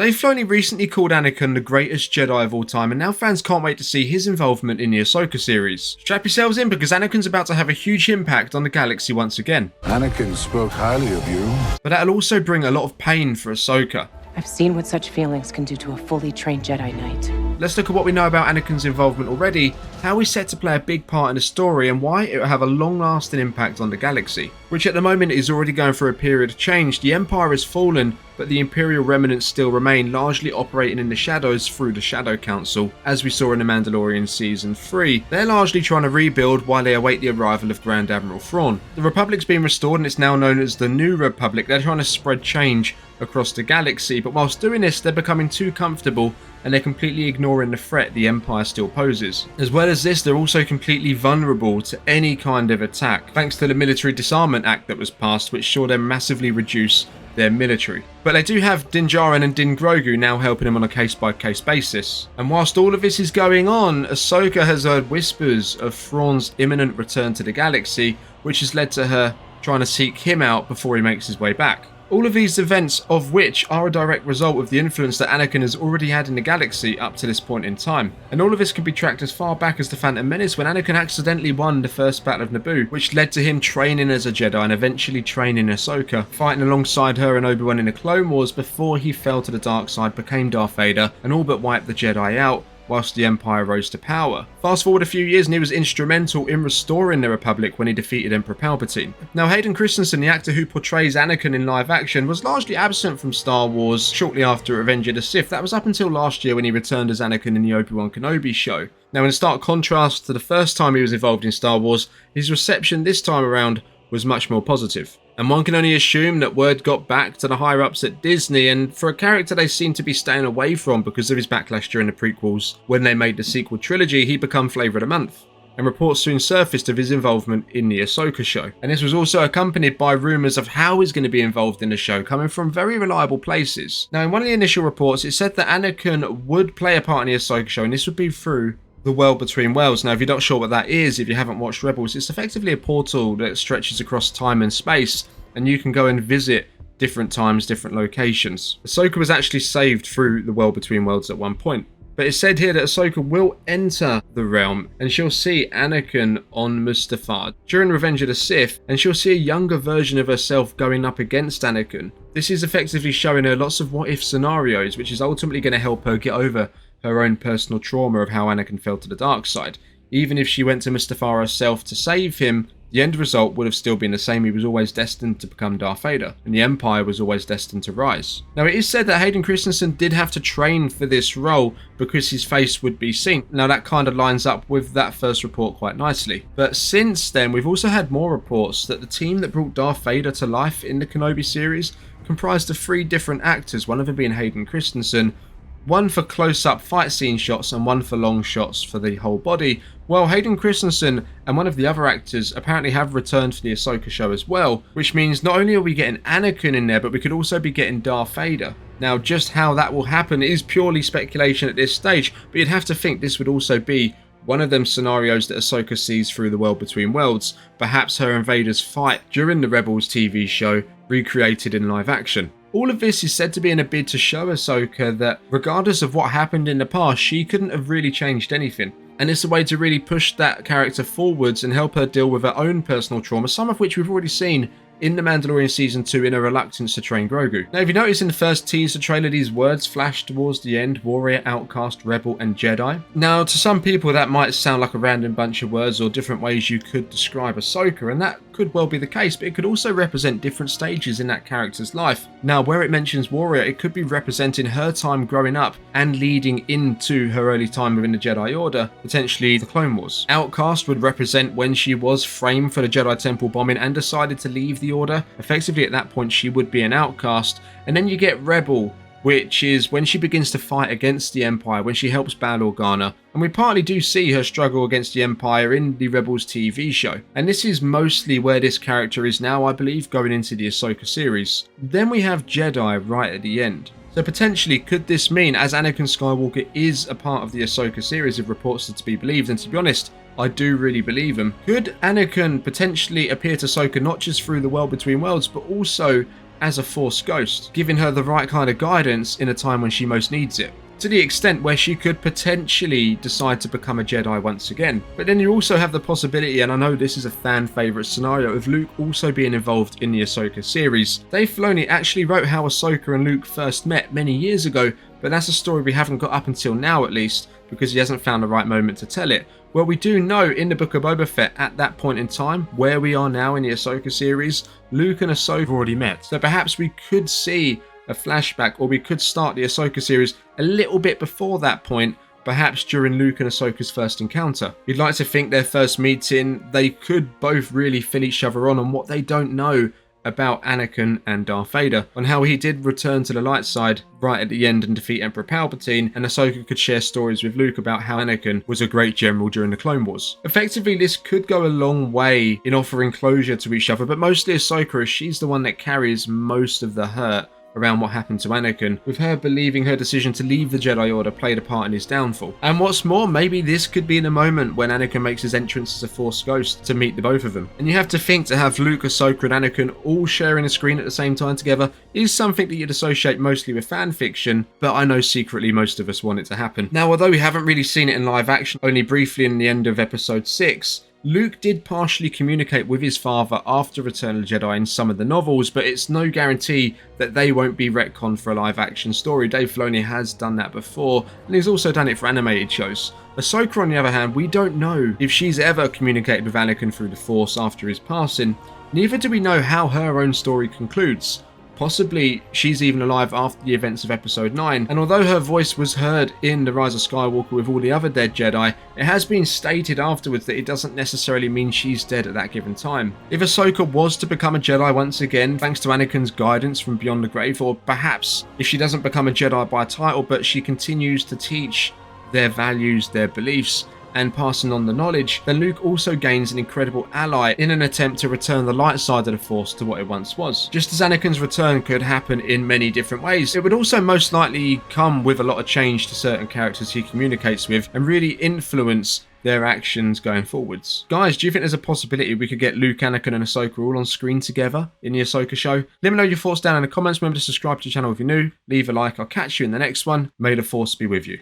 Dave Filoni recently called Anakin the greatest Jedi of all time, and now fans can't wait to see his involvement in the Ahsoka series. Strap yourselves in because Anakin's about to have a huge impact on the galaxy once again. Anakin spoke highly of you. But that'll also bring a lot of pain for Ahsoka. I've seen what such feelings can do to a fully trained Jedi Knight. Let's look at what we know about Anakin's involvement already, how he's set to play a big part in the story, and why it will have a long-lasting impact on the galaxy, which at the moment is already going through a period of change. The Empire has fallen, but the Imperial remnants still remain, largely operating in the shadows through the Shadow Council, as we saw in The Mandalorian Season 3. They're largely trying to rebuild while they await the arrival of Grand Admiral Thrawn. The Republic's been restored and it's now known as the New Republic. They're trying to spread change across the galaxy, but whilst doing this, they're becoming too comfortable and they're completely ignoring the threat the Empire still poses. As well as this, they're also completely vulnerable to any kind of attack, thanks to the Military Disarmament Act that was passed, which saw them massively reduce their military. But they do have Din Djarin and Din Grogu now helping them on a case-by-case basis. And whilst all of this is going on, Ahsoka has heard whispers of Thrawn's imminent return to the galaxy, which has led to her trying to seek him out before he makes his way back. All of these events, of which are a direct result of the influence that Anakin has already had in the galaxy up to this point in time. And all of this can be tracked as far back as the Phantom Menace, when Anakin accidentally won the first Battle of Naboo, which led to him training as a Jedi and eventually training Ahsoka, fighting alongside her and Obi-Wan in the Clone Wars before he fell to the dark side, became Darth Vader, and all but wiped the Jedi out, whilst the Empire rose to power. Fast forward a few years and he was instrumental in restoring the Republic when he defeated Emperor Palpatine. Now Hayden Christensen, the actor who portrays Anakin in live action, was largely absent from Star Wars shortly after Revenge of the Sith. That was up until last year when he returned as Anakin in the Obi-Wan Kenobi show. Now in stark contrast to the first time he was involved in Star Wars, his reception this time around was much more positive. And one can only assume that word got back to the higher-ups at Disney, and for a character they seem to be staying away from because of his backlash during the prequels, when they made the sequel trilogy, he became Flavour of the Month. And reports soon surfaced of his involvement in the Ahsoka show. And this was also accompanied by rumours of how he's going to be involved in the show, coming from very reliable places. Now in one of the initial reports, it said that Anakin would play a part in the Ahsoka show, and this would be through the World Between Worlds. Now, if you're not sure what that is, if you haven't watched Rebels, it's effectively a portal that stretches across time and space, and you can go and visit different times, different locations. Ahsoka was actually saved through the World Between Worlds at one point. But it's said here that Ahsoka will enter the realm, and she'll see Anakin on Mustafar during Revenge of the Sith, and she'll see a younger version of herself going up against Anakin. This is effectively showing her lots of what-if scenarios, which is ultimately going to help her get over her own personal trauma of how Anakin fell to the dark side. Even if she went to Mustafar herself to save him, the end result would have still been the same. He was always destined to become Darth Vader, and the Empire was always destined to rise. Now it is said that Hayden Christensen did have to train for this role because his face would be seen. Now that kind of lines up with that first report quite nicely. But since then, we've also had more reports that the team that brought Darth Vader to life in the Kenobi series comprised of 3 different actors, one of them being Hayden Christensen, one for close-up fight scene shots and one for long shots for the whole body. Well, Hayden Christensen and one of the other actors apparently have returned for the Ahsoka show as well, which means not only are we getting Anakin in there, but we could also be getting Darth Vader. Now, just how that will happen is purely speculation at this stage, but you'd have to think this would also be one of them scenarios that Ahsoka sees through the World Between Worlds, perhaps her and Vader's fight during the Rebels TV show, recreated in live action. All of this is said to be in a bid to show Ahsoka that regardless of what happened in the past, she couldn't have really changed anything. And it's a way to really push that character forwards and help her deal with her own personal trauma, some of which we've already seen in The Mandalorian Season 2 in her reluctance to train Grogu. Now, if you notice in the first teaser trailer, these words flash towards the end: warrior, outcast, rebel, and Jedi. Now, to some people that might sound like a random bunch of words or different ways you could describe Ahsoka, and that could well be the case, but it could also represent different stages in that character's life. Now, where it mentions warrior, it could be representing her time growing up and leading into her early time within the Jedi Order, potentially the Clone Wars. Outcast would represent when she was framed for the Jedi Temple bombing and decided to leave the Order. Effectively, at that point, she would be an outcast. And then you get rebel, which is when she begins to fight against the Empire, when she helps Bail Organa. And we partly do see her struggle against the Empire in the Rebels TV show. And this is mostly where this character is now, I believe, going into the Ahsoka series. Then we have Jedi right at the end. So potentially, could this mean, as Anakin Skywalker is a part of the Ahsoka series if reports are to be believed, and to be honest, I do really believe him, could Anakin potentially appear to Ahsoka not just through the World Between Worlds, but also as a Force ghost, giving her the right kind of guidance in a time when she most needs it, to the extent where she could potentially decide to become a Jedi once again. But then you also have the possibility, and I know this is a fan favourite scenario, of Luke also being involved in the Ahsoka series. Dave Filoni actually wrote how Ahsoka and Luke first met many years ago, but that's a story we haven't got up until now, at least, because he hasn't found the right moment to tell it. Well, we do know in the Book of Boba Fett at that point in time, where we are now in the Ahsoka series, Luke and Ahsoka already met. So perhaps we could see a flashback, or we could start the Ahsoka series a little bit before that point, perhaps during Luke and Ahsoka's first encounter. You'd like to think their first meeting, they could both really fill each other on what they don't know about Anakin and Darth Vader, on how he did return to the light side right at the end and defeat Emperor Palpatine, and Ahsoka could share stories with Luke about how Anakin was a great general during the Clone Wars. Effectively, this could go a long way in offering closure to each other, but mostly Ahsoka, as she's the one that carries most of the hurt around what happened to Anakin, with her believing her decision to leave the Jedi Order played a part in his downfall. And what's more, maybe this could be the moment when Anakin makes his entrance as a Force ghost to meet the both of them. And you have to think, to have Luke, Ahsoka and Anakin all sharing a screen at the same time together is something that you'd associate mostly with fan fiction, but I know secretly most of us want it to happen. Now, although we haven't really seen it in live action, only briefly in the end of episode 6, Luke did partially communicate with his father after Return of the Jedi in some of the novels, but it's no guarantee that they won't be retconned for a live action story. Dave Filoni has done that before, and he's also done it for animated shows. Ahsoka, on the other hand, we don't know if she's ever communicated with Anakin through the Force after his passing. Neither do we know how her own story concludes. Possibly she's even alive after the events of episode 9, and although her voice was heard in The Rise of Skywalker with all the other dead Jedi, it has been stated afterwards that it doesn't necessarily mean she's dead at that given time. If Ahsoka was to become a Jedi once again, thanks to Anakin's guidance from beyond the grave, or perhaps if she doesn't become a Jedi by title, but she continues to teach their values, their beliefs, and passing on the knowledge, then Luke also gains an incredible ally in an attempt to return the light side of the Force to what it once was. Just as Anakin's return could happen in many different ways, it would also most likely come with a lot of change to certain characters he communicates with and really influence their actions going forwards. Guys, do you think there's a possibility we could get Luke, Anakin and Ahsoka all on screen together in the Ahsoka show? Let me know your thoughts down in the comments. Remember to subscribe to the channel if you're new. Leave a like. I'll catch you in the next one. May the Force be with you.